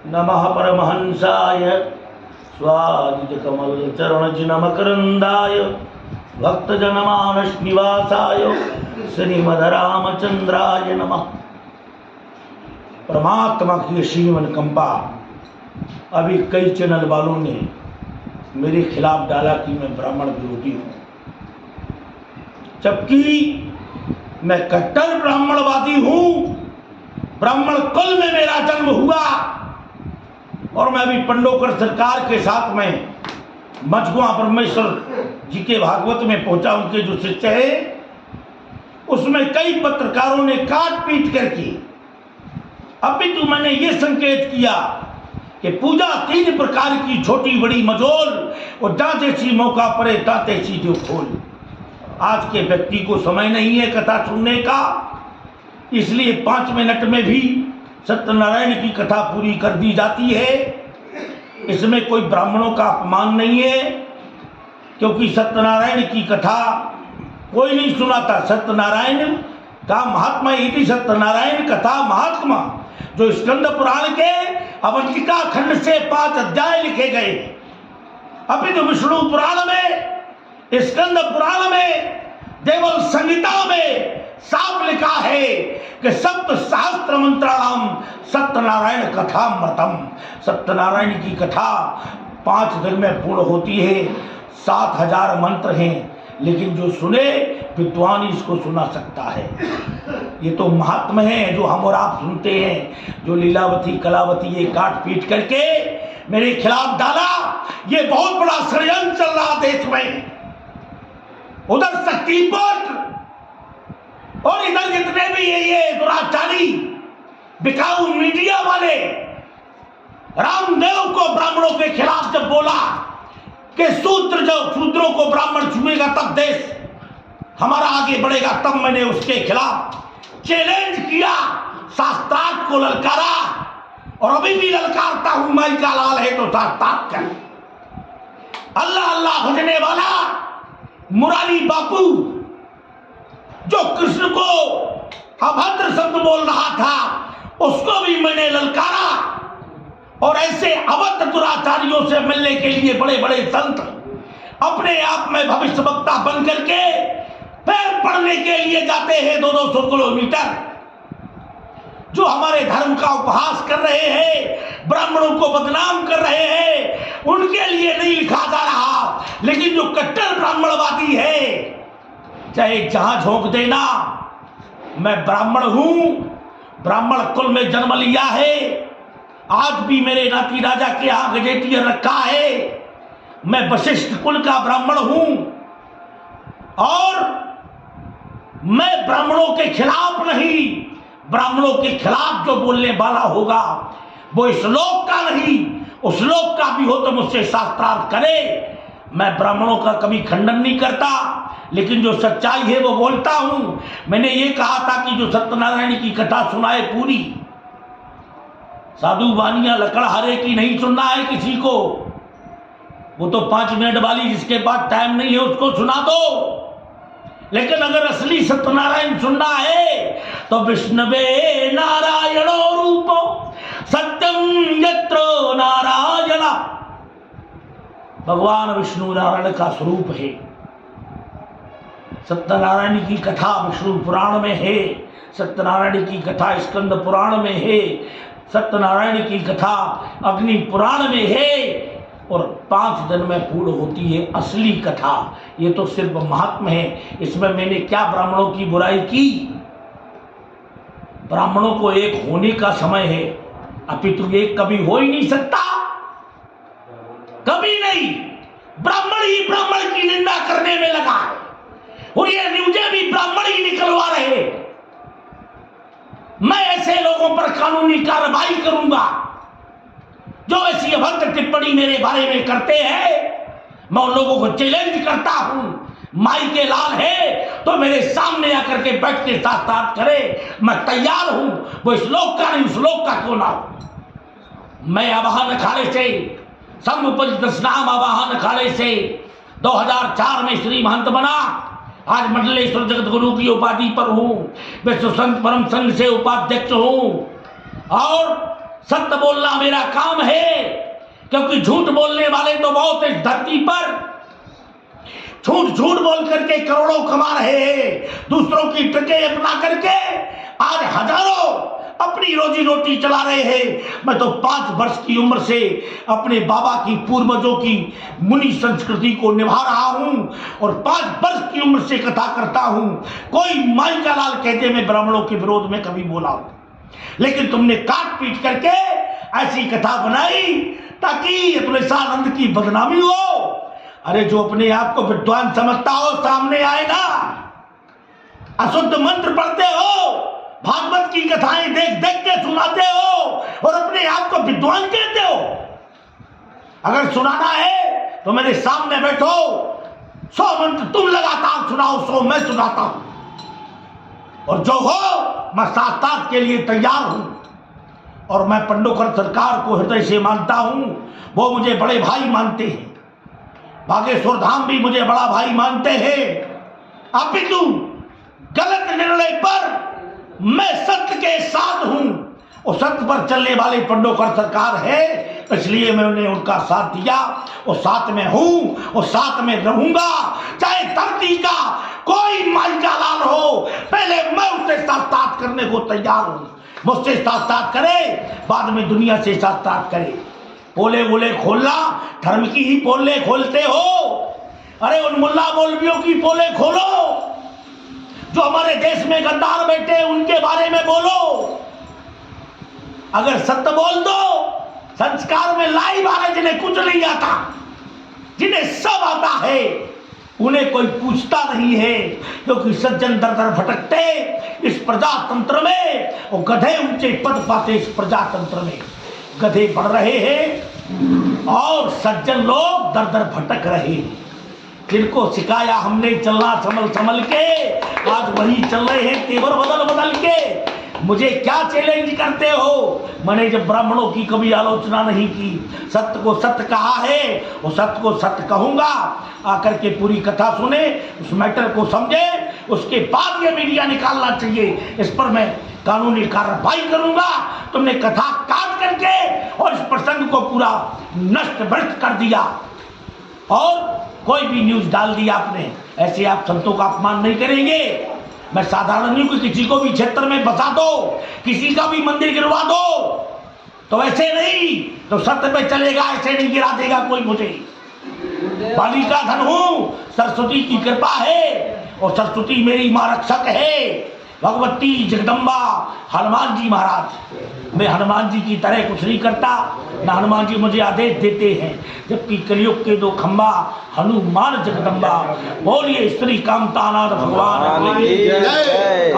नमः परमहंसाय स्वादितकमलचरणजिनमकरन्दाय भक्तजनमानसनिवासाय श्रीमद्रामचंद्राय नमः। परमात्मा की श्रीमन कंपा। अभी कई चैनल वालों ने मेरे खिलाफ डाला कि मैं ब्राह्मण विरोधी हूँ, जबकि मैं कट्टर ब्राह्मणवादी हूँ। ब्राह्मण कुल में मेरा जन्म हुआ और मैं अभी पंडोकर सरकार के साथ में मझगुआ ब्रह्मेश्वर जी के भागवत में पहुंचा। उनके जो शिष्य है उसमें कई पत्रकारों ने काट पीट करके अभी तो मैंने ये संकेत किया कि पूजा 3 प्रकार की, छोटी बड़ी मझोल और जैसी मौका पड़े ताते सीधे खोल। आज के व्यक्ति को समय नहीं है कथा सुनने का, इसलिए 5 मिनट में भी सत्यनारायण की कथा पूरी कर दी जाती है। इसमें कोई ब्राह्मणों का अपमान नहीं है, क्योंकि सत्यनारायण की कथा कोई नहीं सुनाता। सत्यनारायण का महात्मा, यदि सत्यनारायण कथा महात्मा जो स्कंद पुराण के अवंतिका खंड से 5 अध्याय लिखे गए। अभी तो विष्णु पुराण में, स्कंद पुराण में, देवल संहिता में साफ लिखा है कि सप्त सहस्त्र मंत्राणाम सत्यनारायण कथा मृतम। सत्यनारायण की कथा 5 दिन में पूर्ण होती है। 7000 मंत्र हैं, लेकिन जो सुने विद्वान इसको सुना सकता है। ये तो महात्मा है जो हम और आप सुनते हैं। जो लीलावती कलावती ये काट पीट करके मेरे खिलाफ डाला, ये बहुत बड़ा षड्यंत्र चल रहा देश में। उधर शक्तिपट और इधर जितने भी ये दुराचारी बिकाऊ मीडिया वाले, रामदेव को ब्राह्मणों के खिलाफ जब बोला कि शूद्रों को ब्राह्मण छुएगा तब देश हमारा आगे बढ़ेगा, तब मैंने उसके खिलाफ चैलेंज किया, शास्त्रार्थ को ललकारा और अभी भी ललकारता हूं। माई का लाल है तो शास्त्रार्थ कर। अल्लाह अल्लाह भजने वाला मुरारी बापू जो कृष्ण को अभद्र शब्द बोल रहा था, उसको भी मैंने ललकारा। और ऐसे अभद्र दुराचारियों से मिलने के लिए बड़े बड़े संत अपने आप में भविष्य वक्ता बन करके पैर पढ़ने के लिए जाते हैं 200 किलोमीटर। जो हमारे धर्म का उपहास कर रहे हैं, ब्राह्मणों को बदनाम कर रहे हैं, उनके लिए नहीं लिखा जा रहा। लेकिन जो कट्टर ब्राह्मणवादी है, चाहे जहां झोंक देना, मैं ब्राह्मण हूं, ब्राह्मण कुल में जन्म लिया है। आज भी मेरे नाती राजा के यहां गजेटियर रखा है। मैं वशिष्ठ कुल का ब्राह्मण हूं और मैं ब्राह्मणों के खिलाफ नहीं, ब्राह्मणों के खिलाफ जो बोलने वाला होगा वो इस लोक का नहीं, उस लोक का भी हो तो मुझसे शास्त्रार्थ करे। मैं ब्राह्मणों का कभी खंडन नहीं करता, लेकिन जो सच्चाई है वो बोलता हूं। मैंने ये कहा था कि जो सत्यनारायण की कथा सुनाए पूरी, साधु वानिया लकड़हारे की नहीं सुनना है किसी को। वो तो 5 मिनट वाली, जिसके बाद टाइम नहीं है उसको सुना दो। लेकिन अगर असली सत्यनारायण सुनना है तो विष्णवे नारायणो रूपो सत्यम यत्र नारायण। भगवान विष्णु नारायण का स्वरूप है। सत्यनारायण की कथा विष्णु पुराण में है, सत्यनारायण की कथा स्कंद पुराण में है, सत्यनारायण की कथा अग्नि पुराण में है और 5 दिन में पूर्ण होती है असली कथा। ये तो सिर्फ महात्मा है। इसमें मैंने क्या ब्राह्मणों की बुराई की? ब्राह्मणों को एक होने का समय है, अपितु एक कभी हो ही नहीं सकता, कभी नहीं। ब्राह्मण ही ब्राह्मण की निंदा करने में लगा है और ये न्यूज़ें भी ब्राह्मण ही निकलवा रहे। मैं ऐसे लोगों पर कानूनी कार्रवाई करूंगा जो ऐसी अभद्र टिप्पणी मेरे बारे में करते हैं। मैं उन लोगों को चैलेंज करता हूं। माई के लाल है तो मेरे सामने आकर के बैठ के साथ करे, मैं तैयार हूं। वो इस लोक का नहीं, उस लोक का क्यों ना हो। मैं आवाहन अखाड़े से, नाम आवाहन अखाड़े से 2004 में श्री महंत बना। आज मंडलेश्वर जगत गुरु की उपाधि पर हूँ। विश्व संत परम संघ से उपाध्यक्ष हूँ और सत्य बोलना मेरा काम है, क्योंकि झूठ बोलने वाले तो बहुत इस धरती पर झूठ बोल करके करोड़ों कमा रहे हैं, दूसरों की ट्रिकें अपना करके आज हजारों अपनी रोजी रोटी चला रहे हैं। मैं तो 5 वर्ष की उम्र से अपने बाबा की पूर्वजों की मुनि संस्कृति को निभा रहा हूं और 5 वर्ष की उम्र से कथा करता हूं। कोई माई का लाल कहते मैं ब्राह्मणों के विरोध में कभी बोला हूं, लेकिन तुमने काट पीट करके ऐसी कथा बनाई ताकि तुलसानंद की बदनामी हो। अरे जो अपने आप को विद्वान समझता हो सामने आए ना। अशुद्ध मंत्र पढ़ते हो, भागवत की कथाएं देख देख के सुनाते हो और अपने आप को विद्वान कहते हो। अगर सुनाना है तो मेरे सामने बैठो, 100 मंत्र तुम लगातार सुनाओ, 100 मैं सुनाता हूं। और जो हो मैं साथ के लिए तैयार हूं। और मैं पंडोकर सरकार को हृदय से मानता हूं, वो मुझे बड़े भाई मानते हैं। बागेश्वर धाम भी मुझे बड़ा भाई मानते हैं। अपितु गलत निर्णय पर मैं सत्य के साथ हूं और सत्य पर चलने वाले पंडोकर सरकार है, इसलिए मैंने उनका साथ दिया और साथ में हूं और साथ में रहूंगा। चाहे धरती का कोई माई का लाल हो, पहले मैं उससे साथ करने को तैयार हूं। मुझसे साथ करे, बाद में दुनिया से साथ करे। पोले बोले खोलना, धर्म की ही पोले खोलते हो। अरे उन मुल्ला मौलवियों की पोले खोलो जो हमारे देश में गद्दार बैठे, उनके बारे में बोलो। अगर सत्य बोल दो, संस्कार में लाइव आ रहे जिन्हें कुछ नहीं आता, जिन्हें सब आता है, उन्हें कोई पूछता नहीं है, क्योंकि सज्जन दर दर भटकते इस प्रजातंत्र में और गधे ऊंचे पद पाते इस प्रजातंत्र में। गधे बढ़ रहे हैं और सज्जन लोग दर दर भटक रहे हैं। जिनको सिखाया हमने चलना संभल संभल के, आज वही चल रहे हैं तेवर बदल बदल के। मुझे क्या चैलेंज करते हो? मैंने जब ब्राह्मणों की कभी आलोचना नहीं की, सत्य को सत्य कहा है और सत्य को सत्य कहूंगा। आकर के पूरी कथा सुने, उस मैटर को समझे, उसके बाद ये मीडिया निकालना चाहिए। इस पर मैं कानूनी कार्रवाई करूंगा। तुमने कथा काट करके और इस प्रसंग को पूरा नष्ट भ्रष्ट कर दिया और कोई भी न्यूज डाल दिया आपने। ऐसे आप संतों का अपमान नहीं करेंगे। मैं साधारण नहीं, किसी को भी क्षेत्र में बसा दो, किसी का भी मंदिर गिरवा दो, तो ऐसे नहीं तो सत्य पे चलेगा, ऐसे नहीं गिरा देगा कोई मुझे। बाली का धन हूं, सरस्वती की कृपा है और सरस्वती मेरी मां रक्षक है, भगवती जगदम्बा हनुमान जी महाराज। मैं हनुमान जी की तरह कुछ नहीं करता, ना हनुमान जी मुझे आदेश देते हैं, जबकि कलयुग के 2 खंबा हनुमान जगदम्बा। बोलिए श्री कामतानाथ भगवान की जय।